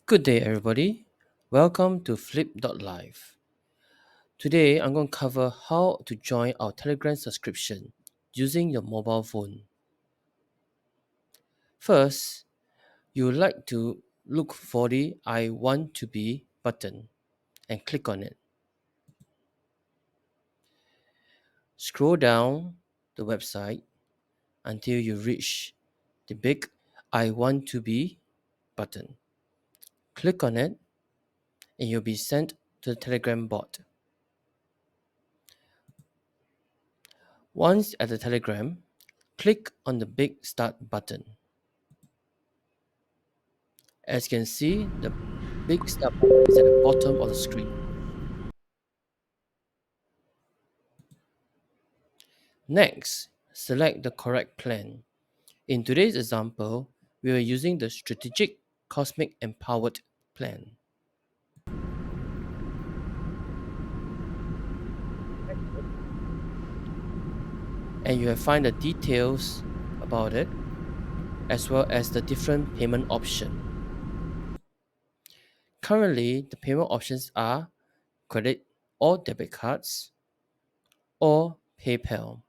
Good day, everybody. Welcome to Flip.live. Today, I'm going to cover how to join our Telegram subscription using your mobile phone. First, you would like to look for the I want to be button and click on it. Scroll down the website until you reach the big I want to be button. Click on it and you'll be sent to the Telegram bot. Once at the Telegram, click on the big start button. As you can see, the big start button is at the bottom of the screen. Next, select the correct plan. In today's example, we are using the Strategic Cosmic Empowered plan. And you will find the details about it as well as the different payment option. Currently, the payment options are credit or debit cards or PayPal.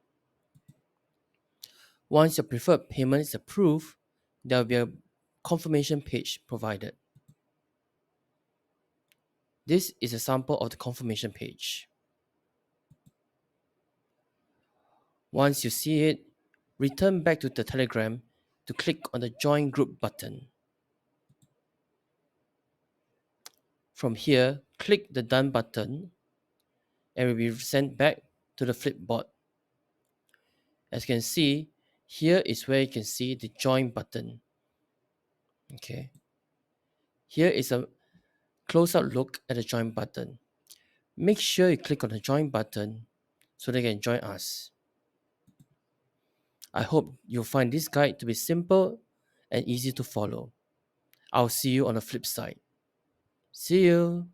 Once your preferred payment is approved, there will be a confirmation page provided. This is a sample of the confirmation page. Once you see it, return back to the Telegram to click on the Join Group button. From here, click the Done button and will be sent back to the Flipbot. As you can see, here is where you can see the Join button. Okay. Here is a close-up look at the Join button. Make sure you click on the Join button so they can join us. I hope you'll find this guide to be simple and easy to follow. I'll see you on the flip side. See you.